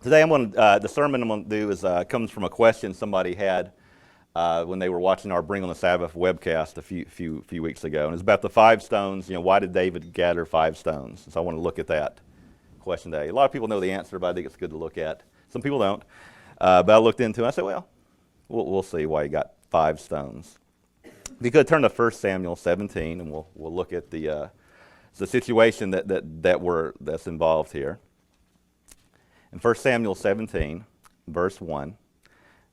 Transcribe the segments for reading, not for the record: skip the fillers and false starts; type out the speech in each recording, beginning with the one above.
Today, the sermon I'm going to do comes from a question somebody had when they were watching our Bring on the Sabbath webcast a few weeks ago, and it's about the 5 stones. Why did David gather 5 stones? So I want to look at that question today. A lot of people know the answer, but I think it's good to look at. Some people don't. But I looked into it. And I said, well, we'll see why he got 5 stones. You could turn to 1 Samuel 17, and we'll look at the situation that's involved here. In 1 Samuel 17, verse 1, it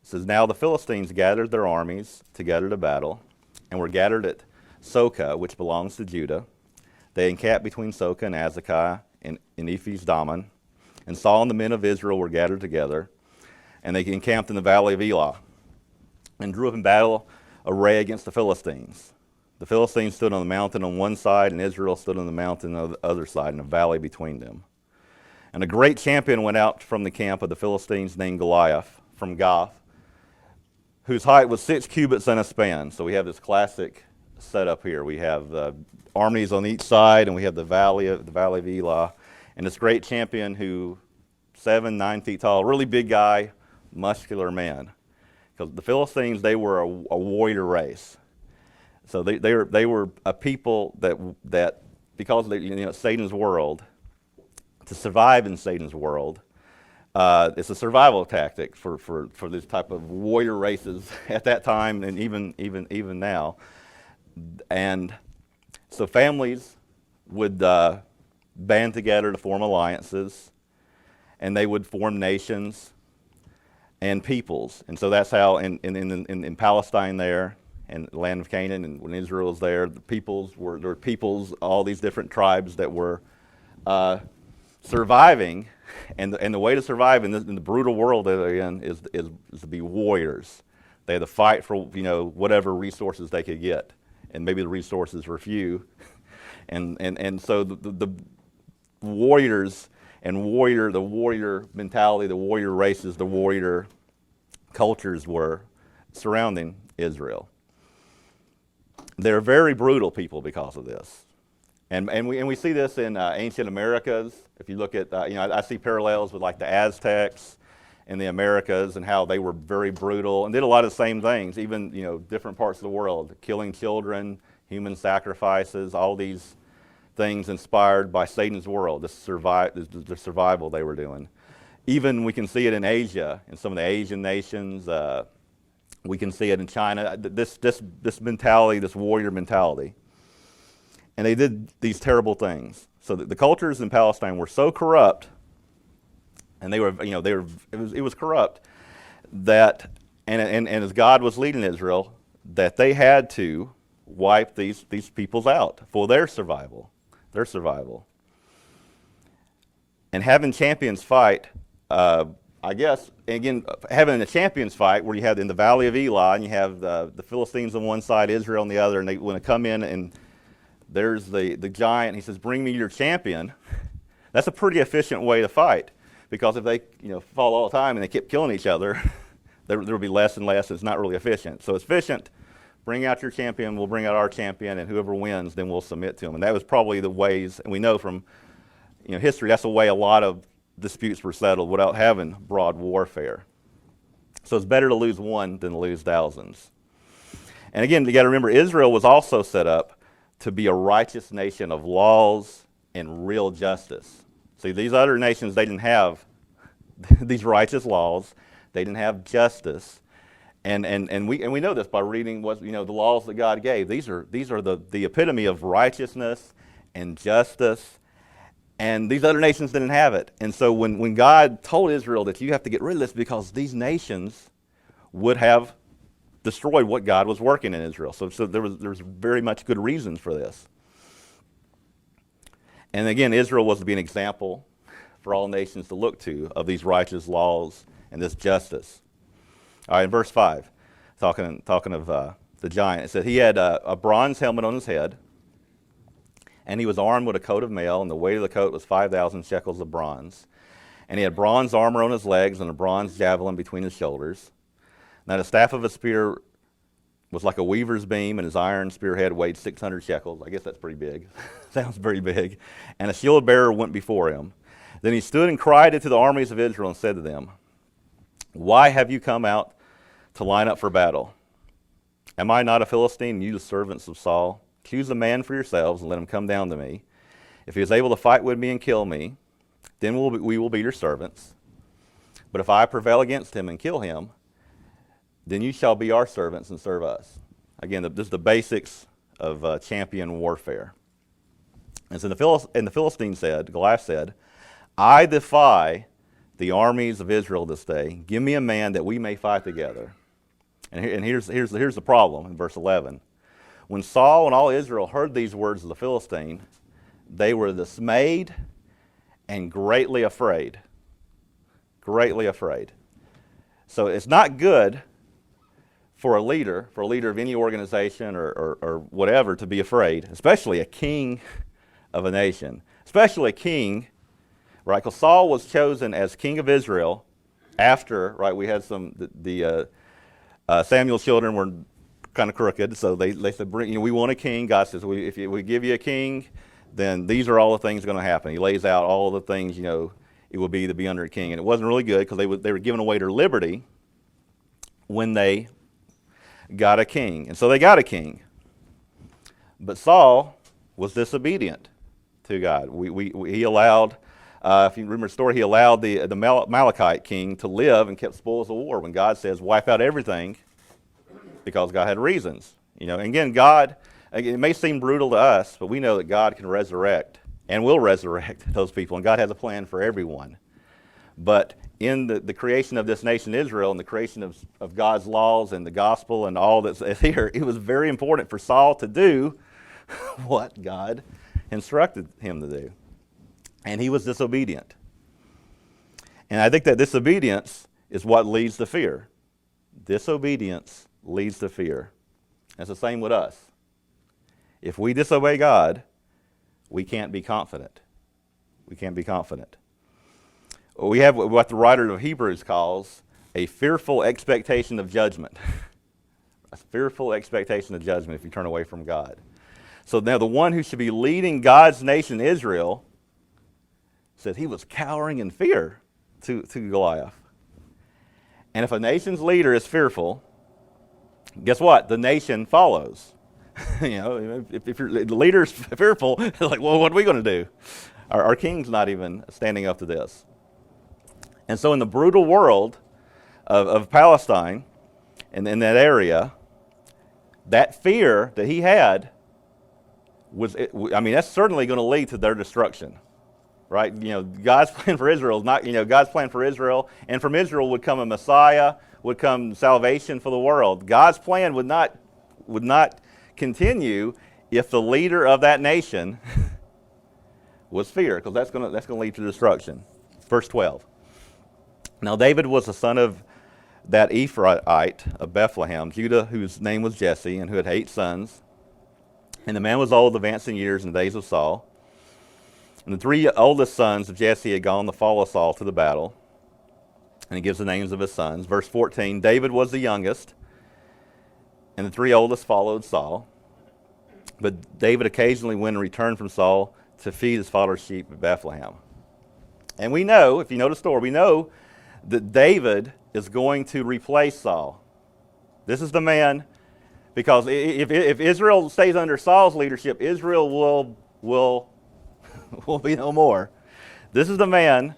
says, "Now the Philistines gathered their armies together to battle, and were gathered at Soka, which belongs to Judah. They encamped between Soka and Azekah in Ephes Dammon, and Saul and the men of Israel were gathered together, and they encamped in the valley of Elah, and drew up in battle array against the Philistines. The Philistines stood on the mountain on one side, and Israel stood on the mountain on the other side, in a valley between them. And a great champion went out from the camp of the Philistines named Goliath from Gath, whose height was 6 cubits and a span." So we have this classic setup here. We have the armies on each side, and we have the valley of Elah, and this great champion who 7-9 feet tall, really big guy, muscular man. Because the Philistines, they were a warrior race. So they were a people that because they, Satan's world, to survive in Satan's world, it's a survival tactic for this type of warrior races at that time, and even now. And so families would band together to form alliances, and they would form nations and peoples. And so that's how in Palestine there, and the land of Canaan, and when Israel was there, there were peoples, all these different tribes that were surviving, and the way to survive in the brutal world that they're in is to be warriors. They had to fight for whatever resources they could get, and maybe the resources were few, and so the warriors and the warrior mentality, the warrior races, the warrior cultures were surrounding Israel. They're very brutal people because of this. And we see this in ancient Americas. If you look at, I see parallels with like the Aztecs in the Americas and how they were very brutal and did a lot of the same things, even, different parts of the world, killing children, human sacrifices, all these things inspired by Satan's world, the survival they were doing. Even we can see it in Asia, in some of the Asian nations. We can see it in China, this mentality, this warrior mentality. And they did these terrible things. So the cultures in Palestine were so corrupt, and it was corrupt that, and as God was leading Israel, that they had to wipe these peoples out for their survival. And having champions fight, I guess, again, having a champions fight where you have in the valley of Elah, and you have the Philistines on one side, Israel on the other, and they want to come in, and there's the giant. He says, "Bring me your champion." That's a pretty efficient way to fight, because if they fall all the time and they keep killing each other, there will be less and less. It's not really efficient. So it's efficient. Bring out your champion. We'll bring out our champion, and whoever wins, then we'll submit to him. And that was probably the ways, and we know from history, that's the way a lot of disputes were settled without having broad warfare. So it's better to lose one than to lose thousands. And again, you got to remember, Israel was also set up to be a righteous nation of laws and real justice. See, these other nations, they didn't have these righteous laws. They didn't have justice. And we know this by reading the laws that God gave. These are the epitome of righteousness and justice. And these other nations didn't have it. And so when God told Israel that you have to get rid of this because these nations would have destroyed what God was working in Israel. So there was very much good reasons for this. And again, Israel was to be an example for all nations to look to of these righteous laws and this justice. All right, in verse 5, talking of the giant, it said he had a bronze helmet on his head, and he was armed with a coat of mail, and the weight of the coat was 5,000 shekels of bronze. And he had bronze armor on his legs and a bronze javelin between his shoulders. Now the staff of his spear was like a weaver's beam, and his iron spearhead weighed 600 shekels. I guess that's pretty big. Sounds pretty big. And a shield bearer went before him. Then he stood and cried unto the armies of Israel and said to them, Why have you come out to line up for battle? Am I not a Philistine, and you the servants of Saul? Choose a man for yourselves, and let him come down to me. If he is able to fight with me and kill me, then we will be your servants. But if I prevail against him and kill him, then you shall be our servants and serve us. Again, this is the basics of champion warfare. And so the Philistine said, Goliath said, I defy the armies of Israel this day. Give me a man that we may fight together. And here's the problem in verse 11. When Saul and all Israel heard these words of the Philistine, they were dismayed and greatly afraid. Greatly afraid. So it's not good for a leader of any organization or whatever to be afraid, especially a king of a nation, especially a king, right? Because Saul was chosen as king of Israel after, right, we had Samuel's children were kind of crooked, so they said, we want a king. God says, if we give you a king, then these are all the things going to happen. He lays out all the things, it will be to be under a king. And it wasn't really good because they were giving away their liberty when they got a king. And so they got a king. But Saul was disobedient to God. He allowed, if you remember the story, he allowed the Amalekite king to live and kept spoils of war when God says wipe out everything because God had reasons. And again, God, it may seem brutal to us, but we know that God can resurrect and will resurrect those people, and God has a plan for everyone. But in the creation of this nation Israel and the creation of God's laws and the gospel and all that's here, it was very important for Saul to do what God instructed him to do. And he was disobedient. And I think that disobedience is what leads to fear. Disobedience leads to fear. It's the same with us. If we disobey God, we can't be confident. We can't be confident. We have what the writer of Hebrews calls a fearful expectation of judgment. A fearful expectation of judgment if you turn away from God. So now the one who should be leading God's nation, Israel, said he was cowering in fear to Goliath. And if a nation's leader is fearful, guess what? The nation follows. If the leader's fearful, it's like, well, what are we going to do? Our king's not even standing up to this. And so in the brutal world of Palestine and in that area, that fear that he had that's certainly going to lead to their destruction. Right? God's plan for Israel is not, God's plan for Israel, and from Israel would come a Messiah, would come salvation for the world. God's plan would not continue if the leader of that nation was fear, because that's going to lead to destruction. Verse 12. Now David was the son of that Ephraite of Bethlehem, Judah, whose name was Jesse, and who had 8 sons. And the man was old, advanced in years in the days of Saul. And the 3 oldest sons of Jesse had gone to follow Saul to the battle. And he gives the names of his sons. Verse 14, David was the youngest, and the 3 oldest followed Saul. But David occasionally went and returned from Saul to feed his father's sheep at Bethlehem. And we know, if you know the story, we know that David is going to replace Saul. This is the man, because if Israel stays under Saul's leadership, Israel will be no more. This is the man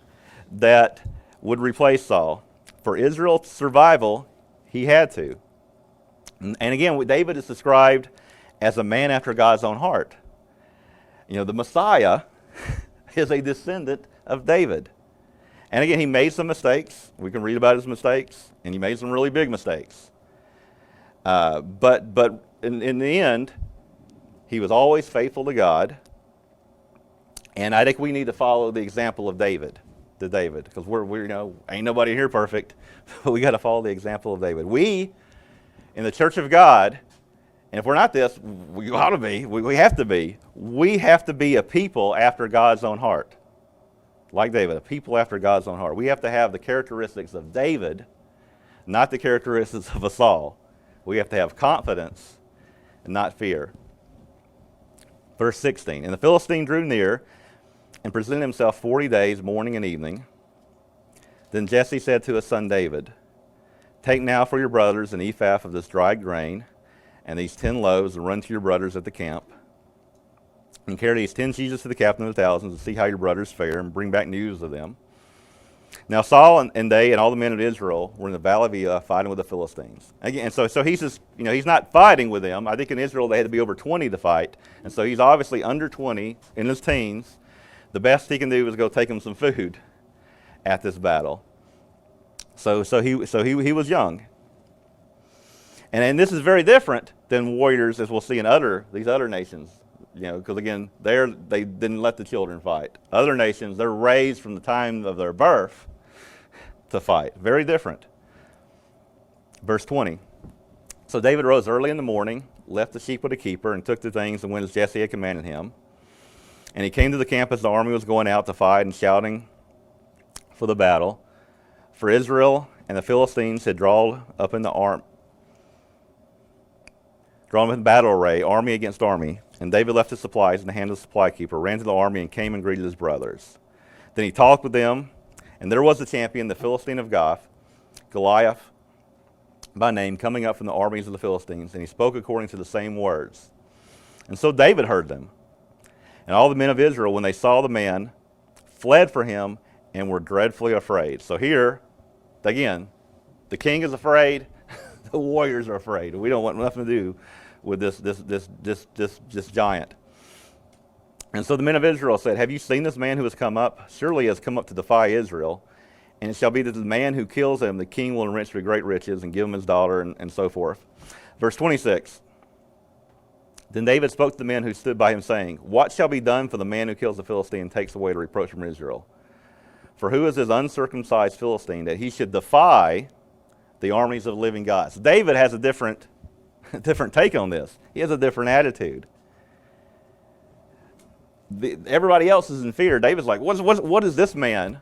that would replace Saul. For Israel's survival, he had to. And again, David is described as a man after God's own heart. The Messiah is a descendant of David. And again, he made some mistakes. We can read about his mistakes, and he made some really big mistakes. But in the end, he was always faithful to God. And I think we need to follow the example of David, because we're ain't nobody here perfect. We got to follow the example of David. We, in the Church of God, and if we're not this, we ought to be. We have to be. We have to be a people after God's own heart, like David, a people after God's own heart. We have to have the characteristics of David, not the characteristics of a Saul. We have to have confidence and not fear. Verse 16, and the Philistine drew near and presented himself 40 days, morning and evening. Then Jesse said to his son David, take now for your brothers an ephah of this dried grain, and these 10 loaves, and run to your brothers at the camp, and carry these 10 sheaves to the captain of the thousands, and see how your brothers fare, and bring back news of them. Now Saul and they and all the men of Israel were in the valley of Elah fighting with the Philistines. Again, so he's just, he's not fighting with them. I think in Israel they had to be over 20 to fight, and so he's obviously under 20 in his teens. The best he can do is go take him some food at this battle. So he was young, and this is very different than warriors as we'll see in these other nations. Because again, they didn't let the children fight. Other nations, they're raised from the time of their birth to fight. Very different. Verse 20. So David rose early in the morning, left the sheep with a keeper, and took the things and went as Jesse had commanded him. And he came to the camp as the army was going out to fight and shouting for the battle. For Israel and the Philistines had drawn up in battle array, army against army. And David left his supplies in the hand of the supply keeper, ran to the army, and came and greeted his brothers. Then he talked with them, and there was the champion, the Philistine of Gath, Goliath by name, coming up from the armies of the Philistines, and he spoke according to the same words. And so David heard them. And all the men of Israel, when they saw the man, fled for him and were dreadfully afraid. So here, again, the king is afraid, the warriors are afraid. We don't want nothing to do with this giant. And so the men of Israel said, have you seen this man who has come up? Surely he has come up to defy Israel. And it shall be that the man who kills him, the king will enrich with great riches and give him his daughter, and so forth. Verse 26. Then David spoke to the men who stood by him, saying, what shall be done for the man who kills the Philistine and takes away the reproach from Israel? For who is this uncircumcised Philistine that he should defy the armies of the living God? So David has a different take on this. He has a different attitude. Everybody else is in fear. David's like, what is this man?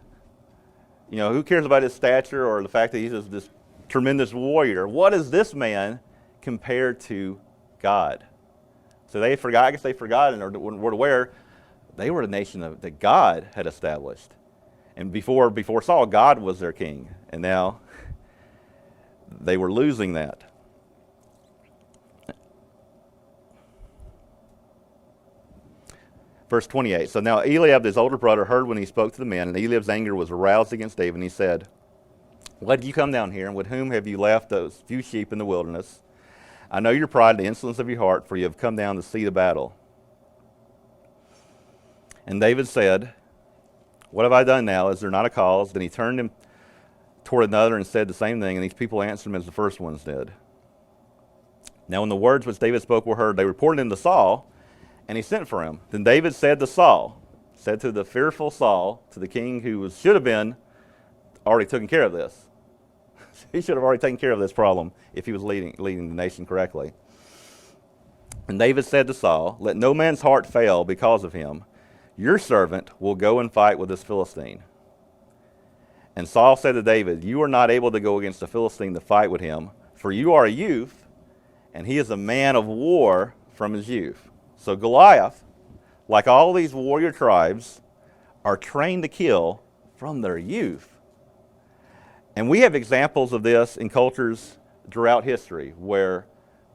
Who cares about his stature or the fact that he's this tremendous warrior? What is this man compared to God? So they forgot. I guess they forgot and weren't aware they were a nation that God had established. And before Saul, God was their king, and now they were losing that. Verse 28, so now Eliab, his older brother, heard when he spoke to the men, and Eliab's anger was aroused against David, and he said, why did you come down here, and with whom have you left those few sheep in the wilderness? I know your pride and the insolence of your heart, for you have come down to see the battle. And David said, what have I done now? Is there not a cause? Then he turned him toward another and said the same thing, and these people answered him as the first ones did. Now when the words which David spoke were heard, they reported them to Saul, and he sent for him. Then David said to the fearful Saul, to the king who should have been already taken care of this. He should have already taken care of this problem if he was leading the nation correctly. And David said to Saul, let no man's heart fail because of him. Your servant will go and fight with this Philistine. And Saul said to David, you are not able to go against the Philistine to fight with him, for you are a youth, and he is a man of war from his youth. So Goliath, like all these warrior tribes, are trained to kill from their youth. And we have examples of this in cultures throughout history where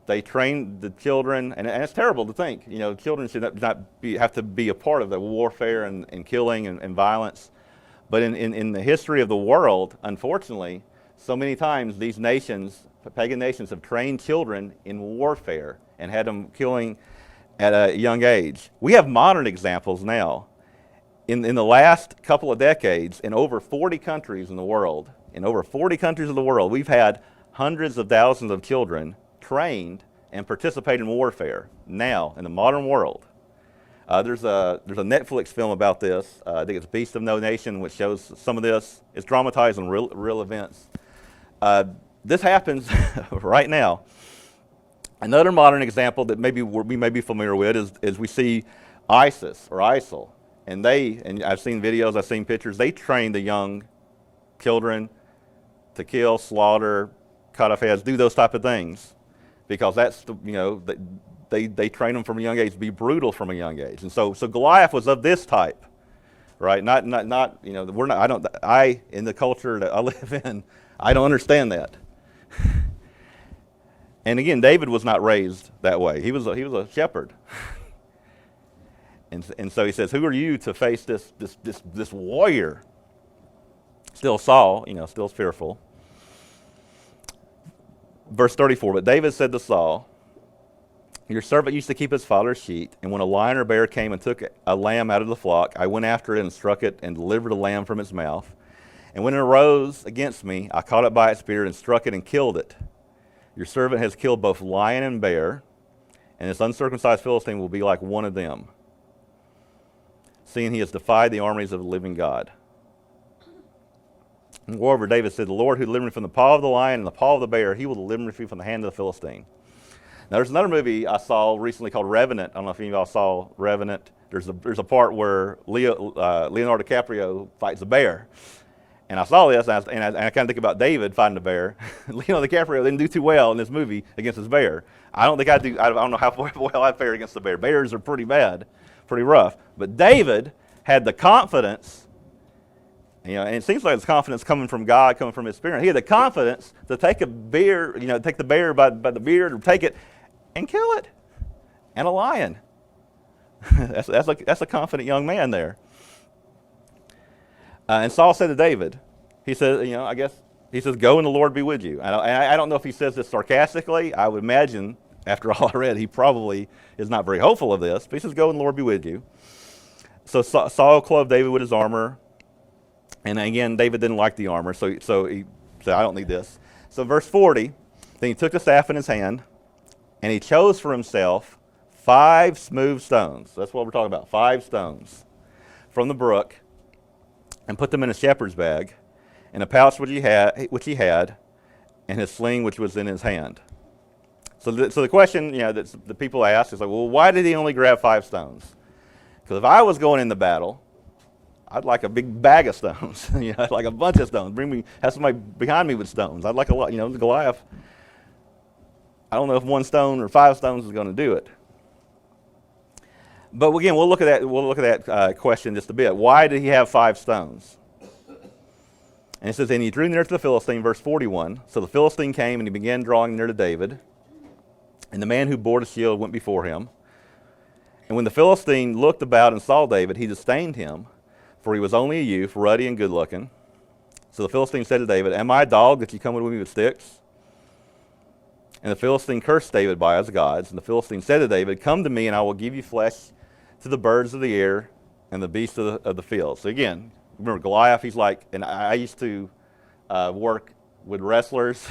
they train the children, and it's terrible to think, children should have to be a part of the warfare and killing and violence. But in the history of the world, unfortunately, so many times these nations, pagan nations, have trained children in warfare and had them killing at a young age. We have modern examples now. In the last couple of decades, in over 40 countries in the world, we've had hundreds of thousands of children trained and participate in warfare now in the modern world. There's a Netflix film about this. I think it's Beast of No Nation, which shows some of this. It's dramatized on real events. This happens right now. Another modern example that we may be familiar with is we see ISIS or ISIL. And I've seen videos, I've seen pictures, they train the young children to kill, slaughter, cut off heads, do those type of things. Because that's, they train them from a young age to be brutal from a young age. And so Goliath was of this type. right? Not we're not, in the culture that I live in, I don't understand that. And again, David was not raised that way. He was a shepherd. And so he says, who are you to face this warrior? Still Saul, still fearful. Verse 34, but David said to Saul, your servant used to keep his father's sheep, and when a lion or bear came and took a lamb out of the flock, I went after it and struck it and delivered the lamb from its mouth. And when it arose against me, I caught it by its beard and struck it and killed it. Your servant has killed both lion and bear, and this uncircumcised Philistine will be like one of them, seeing he has defied the armies of the living God. Moreover, David said, the Lord who delivered me from the paw of the lion and the paw of the bear, he will deliver me from the hand of the Philistine. Now, there's another movie I saw recently called Revenant. I don't know if any of y'all saw Revenant. There's a part where Leonardo DiCaprio fights a bear. And I saw this, and I kind of think about David fighting a bear. Leonardo DiCaprio didn't do too well in this movie against his bear. I don't know how well I fare against the bear. Bears are pretty bad, pretty rough. But David had the confidence, and it seems like it's confidence coming from God, coming from his spirit. He had the confidence to take a bear, take the bear by the beard, or take it and kill it. And a lion. That's a confident young man there. And Saul said to David, he said, he says, go and the Lord be with you. And I don't know if he says this sarcastically. I would imagine, after all I read, he probably is not very hopeful of this. But he says, go and the Lord be with you. So Saul clothed David with his armor. And again, David didn't like the armor, so he said, I don't need this. So verse 40, then he took the staff in his hand, and he chose for himself 5 smooth stones. That's what we're talking about, 5 stones from the brook, and put them in a shepherd's bag, in a pouch which he had, and his sling which was in his hand. So the question, that the people ask is like, well, why did he only grab 5 stones? Because if I was going into battle, I'd like a big bag of stones. I'd like a bunch of stones. Have somebody behind me with stones. I'd like a lot. Goliath. I don't know if 1 stone or 5 stones is going to do it. But again, we'll look at that. We'll look at that question just a bit. Why did he have 5 stones? And it says, and he drew near to the Philistine, verse 41. So the Philistine came and he began drawing near to David. And the man who bore the shield went before him. And when the Philistine looked about and saw David, he disdained him, for he was only a youth, ruddy and good-looking. So the Philistine said to David, am I a dog that you come with me with sticks? And the Philistine cursed David by his gods. And the Philistine said to David, come to me, and I will give you flesh to the birds of the air and the beasts of the field. So again, remember Goliath, he's like, and I used to work with wrestlers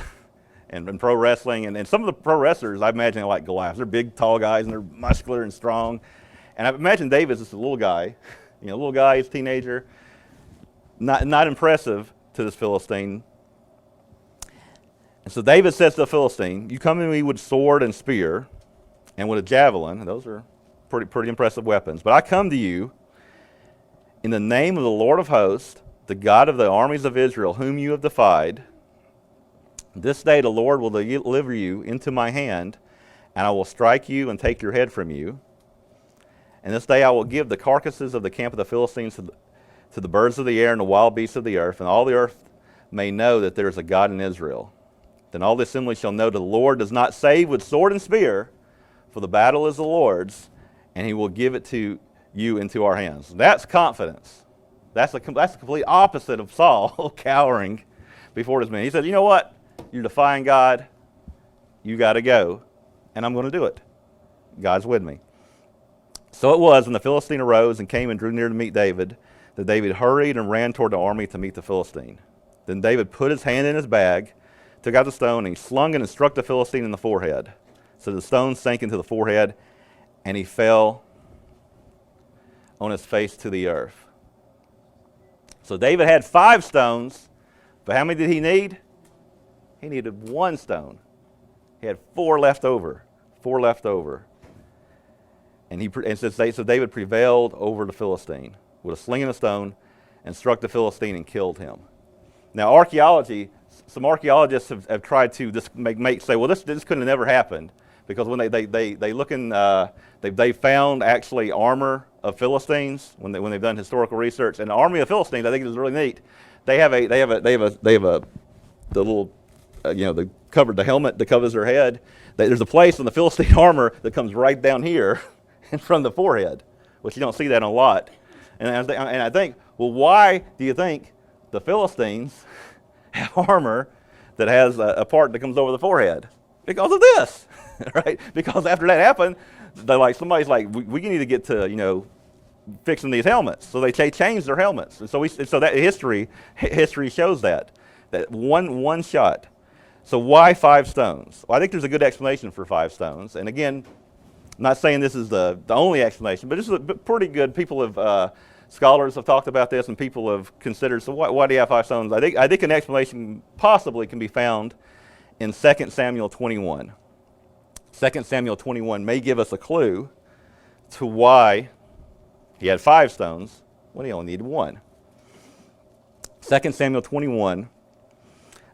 and pro wrestling. And some of the pro wrestlers, I imagine, are like Goliath. They're big, tall guys, and they're muscular and strong. And I imagine David's just a little guy. Little guy, he's a teenager, not impressive to this Philistine. And so David says to the Philistine, you come to me with sword and spear and with a javelin, and those are pretty impressive weapons, but I come to you in the name of the Lord of hosts, the God of the armies of Israel, whom you have defied. This day the Lord will deliver you into my hand, and I will strike you and take your head from you. And this day I will give the carcasses of the camp of the Philistines to the birds of the air and the wild beasts of the earth, and all the earth may know that there is a God in Israel. Then all the assembly shall know that the Lord does not save with sword and spear, for the battle is the Lord's, and he will give it to you into our hands. That's confidence. That's the complete opposite of Saul cowering before his men. He said, you know what? You're defying God. You got to go, and I'm going to do it. God's with me. So it was when the Philistine arose and came and drew near to meet David, that David hurried and ran toward the army to meet the Philistine. Then David put his hand in his bag, took out the stone, and he slung it and struck the Philistine in the forehead. So the stone sank into the forehead, and he fell on his face to the earth. So David had 5 stones, but how many did he need? He needed 1 stone. He had 4 left over. 4 left over. So David prevailed over the Philistine with a sling and a stone and struck the Philistine and killed him. Now some archaeologists have tried to just say, well, this couldn't have never happened because when they look in, they found actually armor of Philistines when they've done historical research, and the army of Philistines, I think it is really neat. They have the little the helmet that covers their head. There's a place on the Philistine armor that comes right down here in front of the forehead, which you don't see that a lot. And I think, well, why do you think the Philistines have armor that has a part that comes over the forehead? Because of this, right? Because after that happened, somebody's like, we need to get to fixing these helmets. So they changed their helmets, and so that history shows that one shot. So why 5 stones? Well, I think there's a good explanation for 5 stones. And again, I'm not saying this is the only explanation, but this is pretty good. People have scholars have talked about this, and people have considered. So why do you have 5 stones? I think an explanation possibly can be found in 2 Samuel 21. 2 Samuel 21 may give us a clue to why he had 5 stones when he only needed 1. 2 Samuel 21.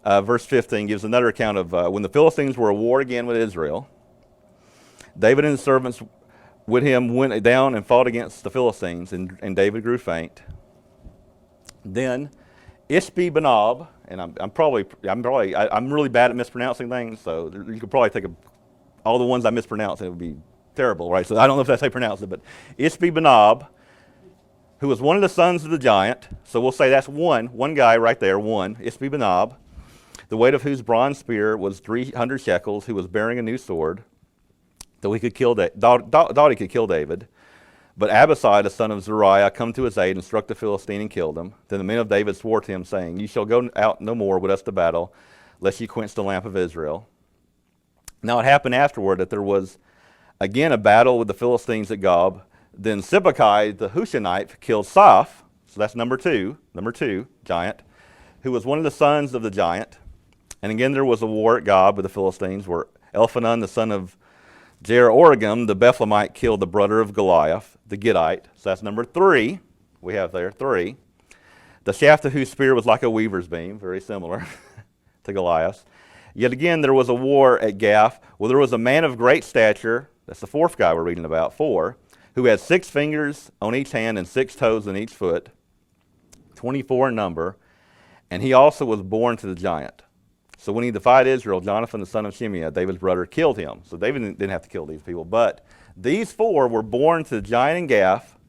Verse 15 gives another account of when the Philistines were at war again with Israel. David and his servants with him went down and fought against the Philistines, and David grew faint. Then Ishbi-Benob, and I'm really bad at mispronouncing things, so you could probably take all the ones I mispronounce and it would be terrible, right? So I don't know if that's how you pronounce it, but Ishbi-Benob, who was one of the sons of the giant, so we'll say that's one guy right there, Ishbi-Benob, the weight of whose bronze spear was 300 shekels, who was bearing a new sword, though he could thought he could kill David. But Abishai, the son of Zeruiah, come to his aid and struck the Philistine and killed him. Then the men of David swore to him, saying, You shall go out no more with us to battle, lest you quench the lamp of Israel. Now it happened afterward that there was again a battle with the Philistines at Gob. Then Sibbecai the Hushathite killed Saph, so that's number two, giant, who was one of the sons of the giant. And again there was a war at Gob with the Philistines, where Elphanan, the son of Jer-oregim, the Bethlehemite, killed the brother of Goliath, the Gittite. So that's number 3. We have there 3. The shaft of whose spear was like a weaver's beam, very similar to Goliath. Yet again there was a war at Gath, where there was a man of great stature, that's the 4th guy we're reading about, 4, who had 6 fingers on each hand and 6 toes on each foot, 24 in number, and he also was born to the giant. So when he defied Israel, Jonathan, the son of Shimeah, David's brother, killed him. So David didn't have to kill these people. But these 4 were born to the giant in Gath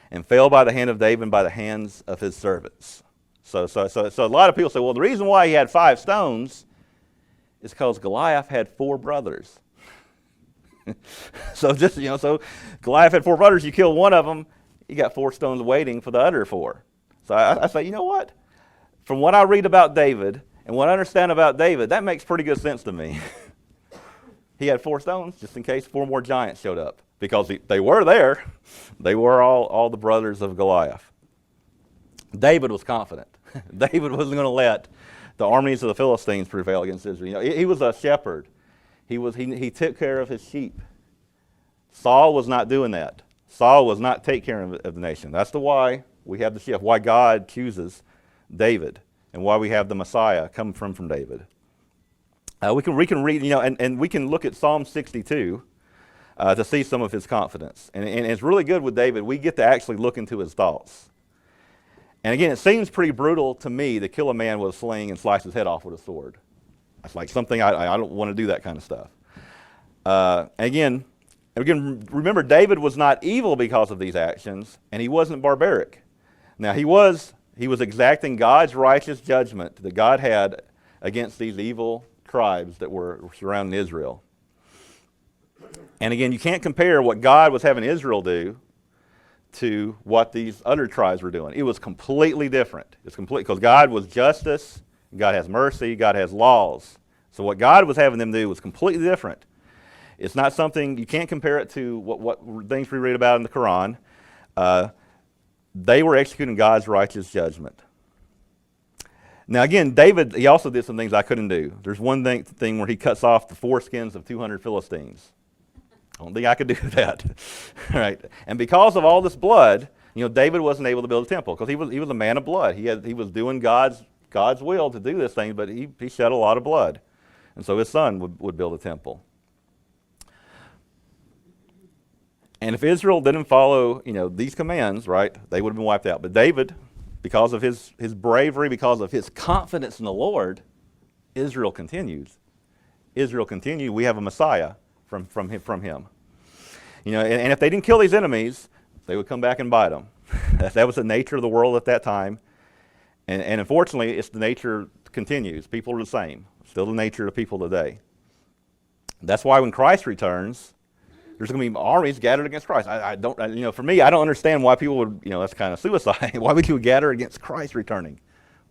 and fell by the hand of David and by the hands of his servants. So a lot of people say, well, the reason why he had 5 stones is because Goliath had 4 brothers. So Goliath had 4 brothers. You kill one of them, you got 4 stones waiting for the other 4. So I say, you know what? From what I read about David and what I understand about David, that makes pretty good sense to me. He had 4 stones just in case 4 more giants showed up, because they were there. They were all the brothers of Goliath. David was confident. David wasn't going to let the armies of the Philistines prevail against Israel. He was a shepherd. He took care of his sheep. Saul was not doing that. Saul was not taking care of the nation. That's why we have the shift, why God chooses David, and why we have the Messiah come from David. We can read, and we can look at Psalm 62 to see some of his confidence. And it's really good with David. We get to actually look into his thoughts. And again, it seems pretty brutal to me to kill a man with a sling and slice his head off with a sword. It's like something I don't want to do that kind of stuff. Again, remember, David was not evil because of these actions, and he wasn't barbaric. Now, he was exacting God's righteous judgment that God had against these evil tribes that were surrounding Israel. And again, you can't compare what God was having Israel do to what these other tribes were doing. It was completely different. It's because God was justice, God has mercy, God has laws. So what God was having them do was completely different. It's not something, you can't compare it to what things we read about in the Quran. They were executing God's righteous judgment. Now again, David, he also did some things I couldn't do. There's one thing where he cuts off the foreskins of 200 Philistines. I don't think I could do that. All right. And because of all this blood, David wasn't able to build a temple because he was a man of blood. He was doing God's will to do this thing, but he shed a lot of blood. And so his son would build a temple. And if Israel didn't follow, these commands, right, they would have been wiped out. But David, because of his bravery, because of his confidence in the Lord, Israel continues. Israel continued. We have a Messiah from him. And if they didn't kill these enemies, they would come back and bite them. That was the nature of the world at that time. And unfortunately, it's the nature continues. People are the same. Still the nature of people today. That's why when Christ returns, there's going to be armies gathered against Christ. For me, I don't understand why people would, that's kind of suicide. Why would you gather against Christ returning?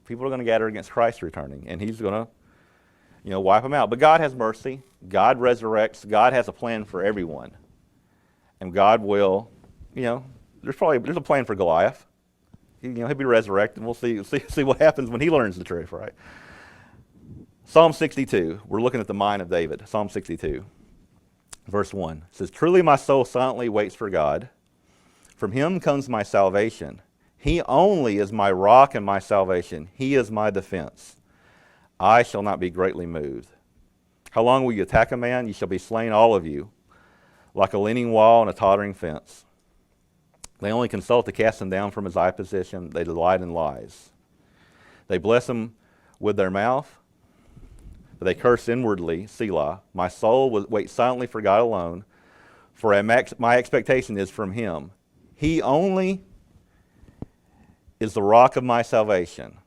People are going to gather against Christ returning, and he's going to, wipe them out. But God has mercy. God resurrects. God has a plan for everyone. And God will, there's a plan for Goliath. He'll be resurrected, and we'll see what happens when he learns the truth, right? Psalm 62. We're looking at the mind of David. Psalm 62. Verse 1 says, "Truly my soul silently waits for God. From him comes my salvation. He only is my rock and my salvation. He is my defense. I shall not be greatly moved. How long will you attack a man? You shall be slain, all of you, like a leaning wall and a tottering fence. They only consult to cast him down from his high position. They delight in lies. They bless him with their mouth, but they curse inwardly, Selah. My soul will wait silently for God alone, for my expectation is from him. He only is the rock of my salvation.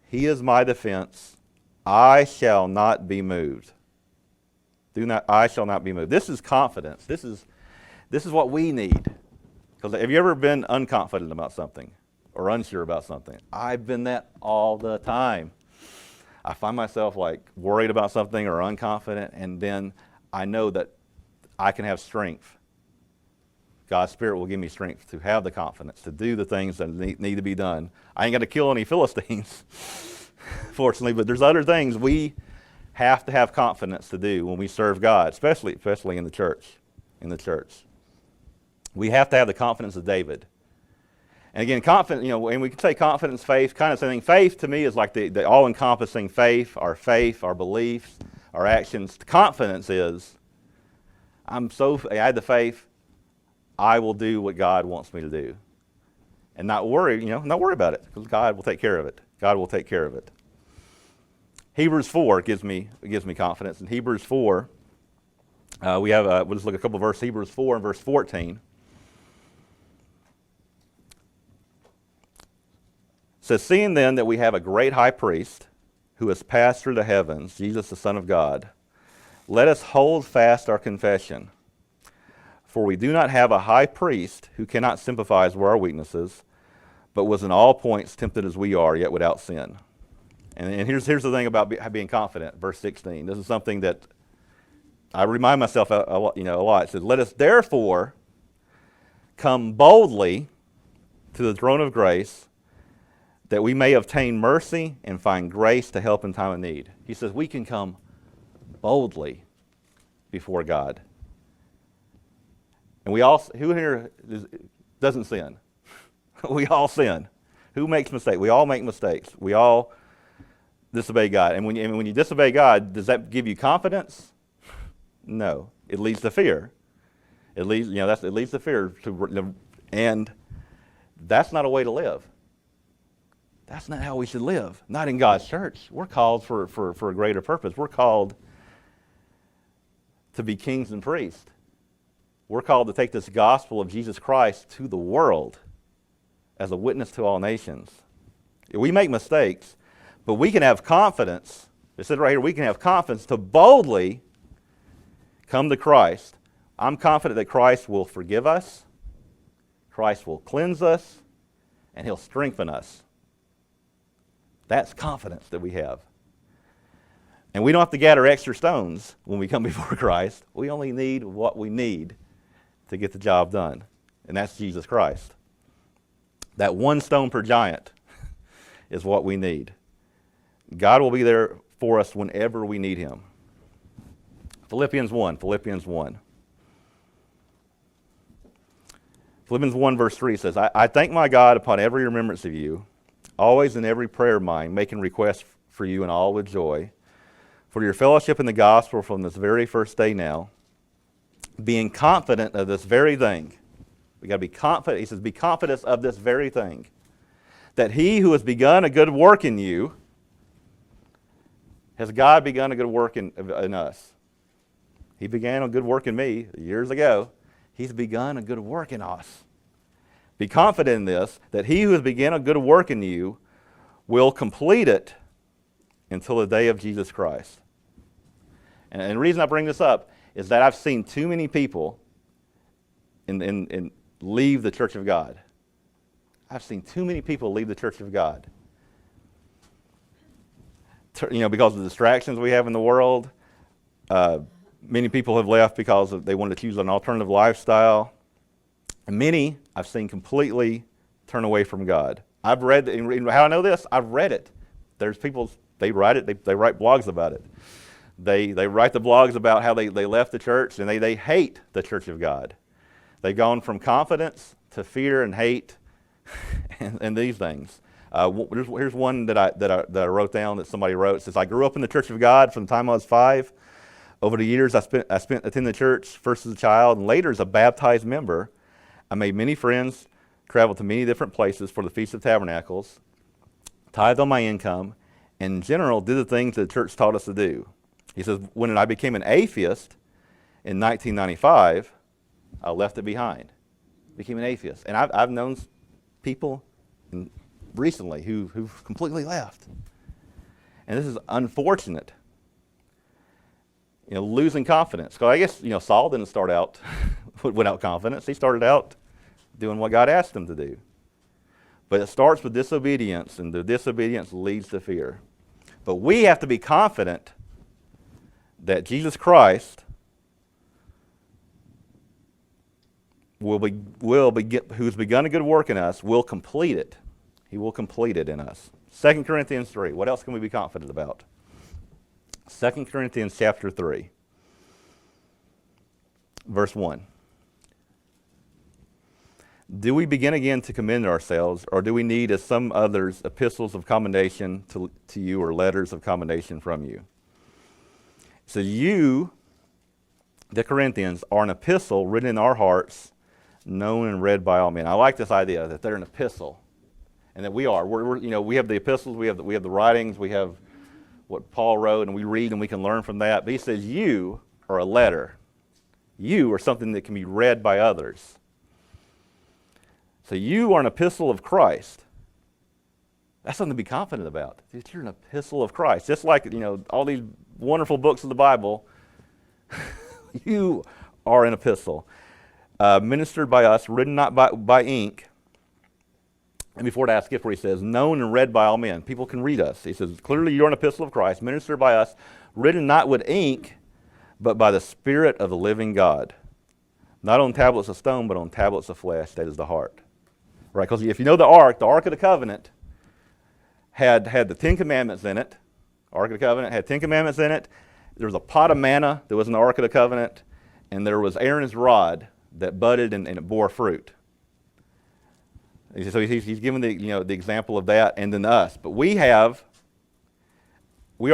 He is my defense. I shall not be moved." I shall not be moved. This is confidence. This is what we need. Because have you ever been unconfident about something or unsure about something? I've been that all the time. I find myself worried about something or unconfident, and then I know that I can have strength. God's Spirit will give me strength to have the confidence to do the things that need to be done. I ain't got to kill any Philistines, fortunately, but there's other things we have to have confidence to do when we serve God, especially in the church. We have to have the confidence of David. And again, confidence, and we can say confidence, faith, kind of something. Faith to me is like the all-encompassing faith, our beliefs, our actions. Confidence is, I had the faith, I will do what God wants me to do. And not worry about it, because God will take care of it. God will take care of it. Hebrews 4 gives me confidence. In Hebrews 4, we'll just look at a couple of verses. Hebrews 4 and verse 14. It says, "Seeing then that we have a great high priest who has passed through the heavens, Jesus the Son of God, let us hold fast our confession. For we do not have a high priest who cannot sympathize with our weaknesses, but was in all points tempted as we are, yet without sin." And here's the thing about being confident, verse 16. This is something that I remind myself a lot. It says, "Let us therefore come boldly to the throne of grace, that we may obtain mercy and find grace to help in time of need." He says we can come boldly before God. And who here doesn't sin? We all sin. Who makes mistakes? We all make mistakes. We all disobey God. And when you disobey God, does that give you confidence? No. It leads to fear. It leads to fear, and that's not a way to live. That's not how we should live. Not in God's church. We're called for a greater purpose. We're called to be kings and priests. We're called to take this gospel of Jesus Christ to the world as a witness to all nations. We make mistakes, but we can have confidence. It said right here, we can have confidence to boldly come to Christ. I'm confident that Christ will forgive us, Christ will cleanse us, and he'll strengthen us. That's confidence that we have. And we don't have to gather extra stones when we come before Christ. We only need what we need to get the job done, and that's Jesus Christ. That one stone per giant is what we need. God will be there for us whenever we need him. Philippians 1 verse 3 says, I thank my God upon every remembrance of you, always in every prayer of mine, making requests for you in all with joy, for your fellowship in the gospel from this very first day now, being confident of this very thing. We got to be confident. He says, be confident of this very thing, that he who has begun a good work in you, has God begun a good work in us? He began a good work in me years ago. He's begun a good work in us. Be confident in this, that he who has begun a good work in you will complete it until the day of Jesus Christ. And the reason I bring this up is that I've seen too many people leave the church of God. I've seen too many people leave the church of God. Because of the distractions we have in the world. Many people have left because they wanted to choose an alternative lifestyle. And many I've seen completely turn away from God. I've read, and how I know this, I've read it. There's people, they write it, they write blogs about it. They write the blogs about how they left the church, and they hate the church of God. They've gone from confidence to fear and hate and these things. Here's one that I wrote down that somebody wrote. It says, I grew up in the church of God from the time I was 5. Over the years I spent attending the church, first as a child and later as a baptized member. I made many friends, traveled to many different places for the Feast of Tabernacles, tithed on my income, and in general did the things that the church taught us to do. He says, when I became an atheist in 1995, I left it behind. Became an atheist. And I've known people recently who've completely left. And this is unfortunate. Losing confidence. Because I guess, Saul didn't start out without confidence. He started out doing what God asked him to do. But it starts with disobedience, and the disobedience leads to fear. But we have to be confident that Jesus Christ who's begun a good work in us, will complete it. He will complete it in us. 2 Corinthians 3. What else can we be confident about? 2 Corinthians chapter 3, verse 1. Do we begin again to commend ourselves, or do we need, as some others, epistles of commendation to you, or letters of commendation from you? So you, the Corinthians, are an epistle written in our hearts, known and read by all men. I like this idea that they're an epistle, and that we are. We have the epistles, we have the writings, we have what Paul wrote, and we read and we can learn from that. But he says you are a letter. You are something that can be read by others. So you are an epistle of Christ. That's something to be confident about. You're an epistle of Christ. Just like, all these wonderful books of the Bible, you are an epistle. Ministered by us, written not by ink. And before that, skip where he says, known and read by all men. People can read us. He says, clearly you're an epistle of Christ, ministered by us, written not with ink, but by the Spirit of the living God. Not on tablets of stone, but on tablets of flesh, that is the heart. Right? Because if you know the Ark of the Covenant had the 10 Commandments in it. Ark of the Covenant had 10 Commandments in it. There was a pot of manna that was in the Ark of the Covenant. And there was Aaron's rod that budded and it bore fruit. So he's given the example of that, and then us. But we are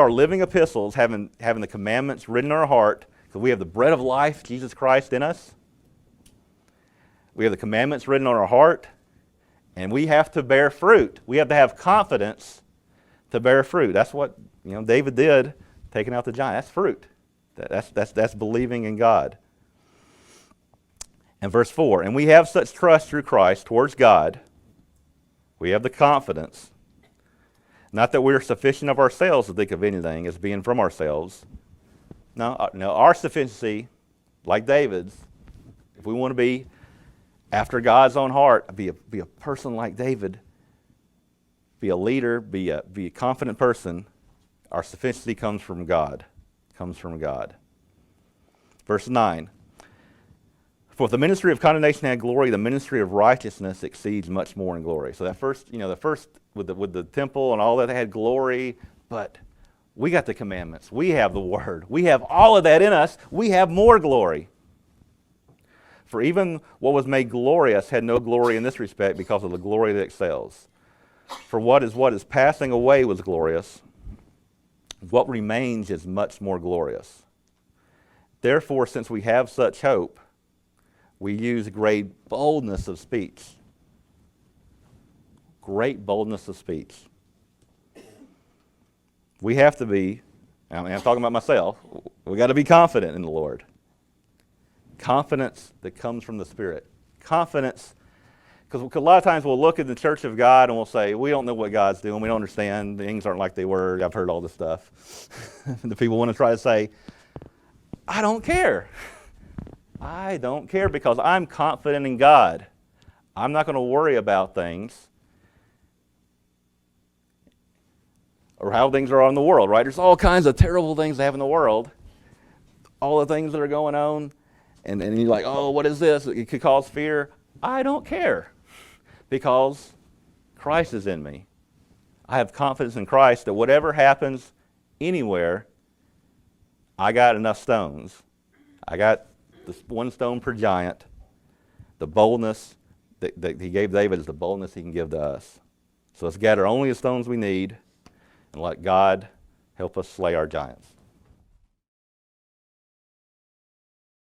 living epistles, having the commandments written in our heart, because we have the bread of life, Jesus Christ, in us. We have the commandments written on our heart, and we have to bear fruit. We have to have confidence to bear fruit. That's what David did, taking out the giant. That's fruit. That's believing in God. And verse 4, and we have such trust through Christ towards God. We have the confidence, not that we are sufficient of ourselves to think of anything as being from ourselves. No, our sufficiency, like David's, if we want to be after God's own heart, be a person like David, be a leader, be a confident person, our sufficiency comes from God. Verse 9. For if the ministry of condemnation had glory, the ministry of righteousness exceeds much more in glory. So that first with the temple and all that, they had glory, but we got the commandments. We have the word. We have all of that in us. We have more glory. For even what was made glorious had no glory in this respect because of the glory that excels. For what is passing away was glorious. What remains is much more glorious. Therefore, since we have such hope, we use great boldness of speech. Great boldness of speech. We have to be, I'm talking about myself, we got to be confident in the Lord. Confidence that comes from the Spirit. Confidence, because a lot of times we'll look at the church of God and we'll say, we don't know what God's doing, we don't understand, things aren't like they were, I've heard all this stuff. The people want to try to say, I don't care. I don't care because I'm confident in God. I'm not going to worry about things or how things are in the world, right? There's all kinds of terrible things that happen in the world, all the things that are going on, and you're like, oh, what is this? It could cause fear. I don't care because Christ is in me. I have confidence in Christ that whatever happens anywhere, I got enough stones. I got this one stone per giant. The boldness that he gave David is the boldness he can give to us. So let's gather only the stones we need and let God help us slay our giants.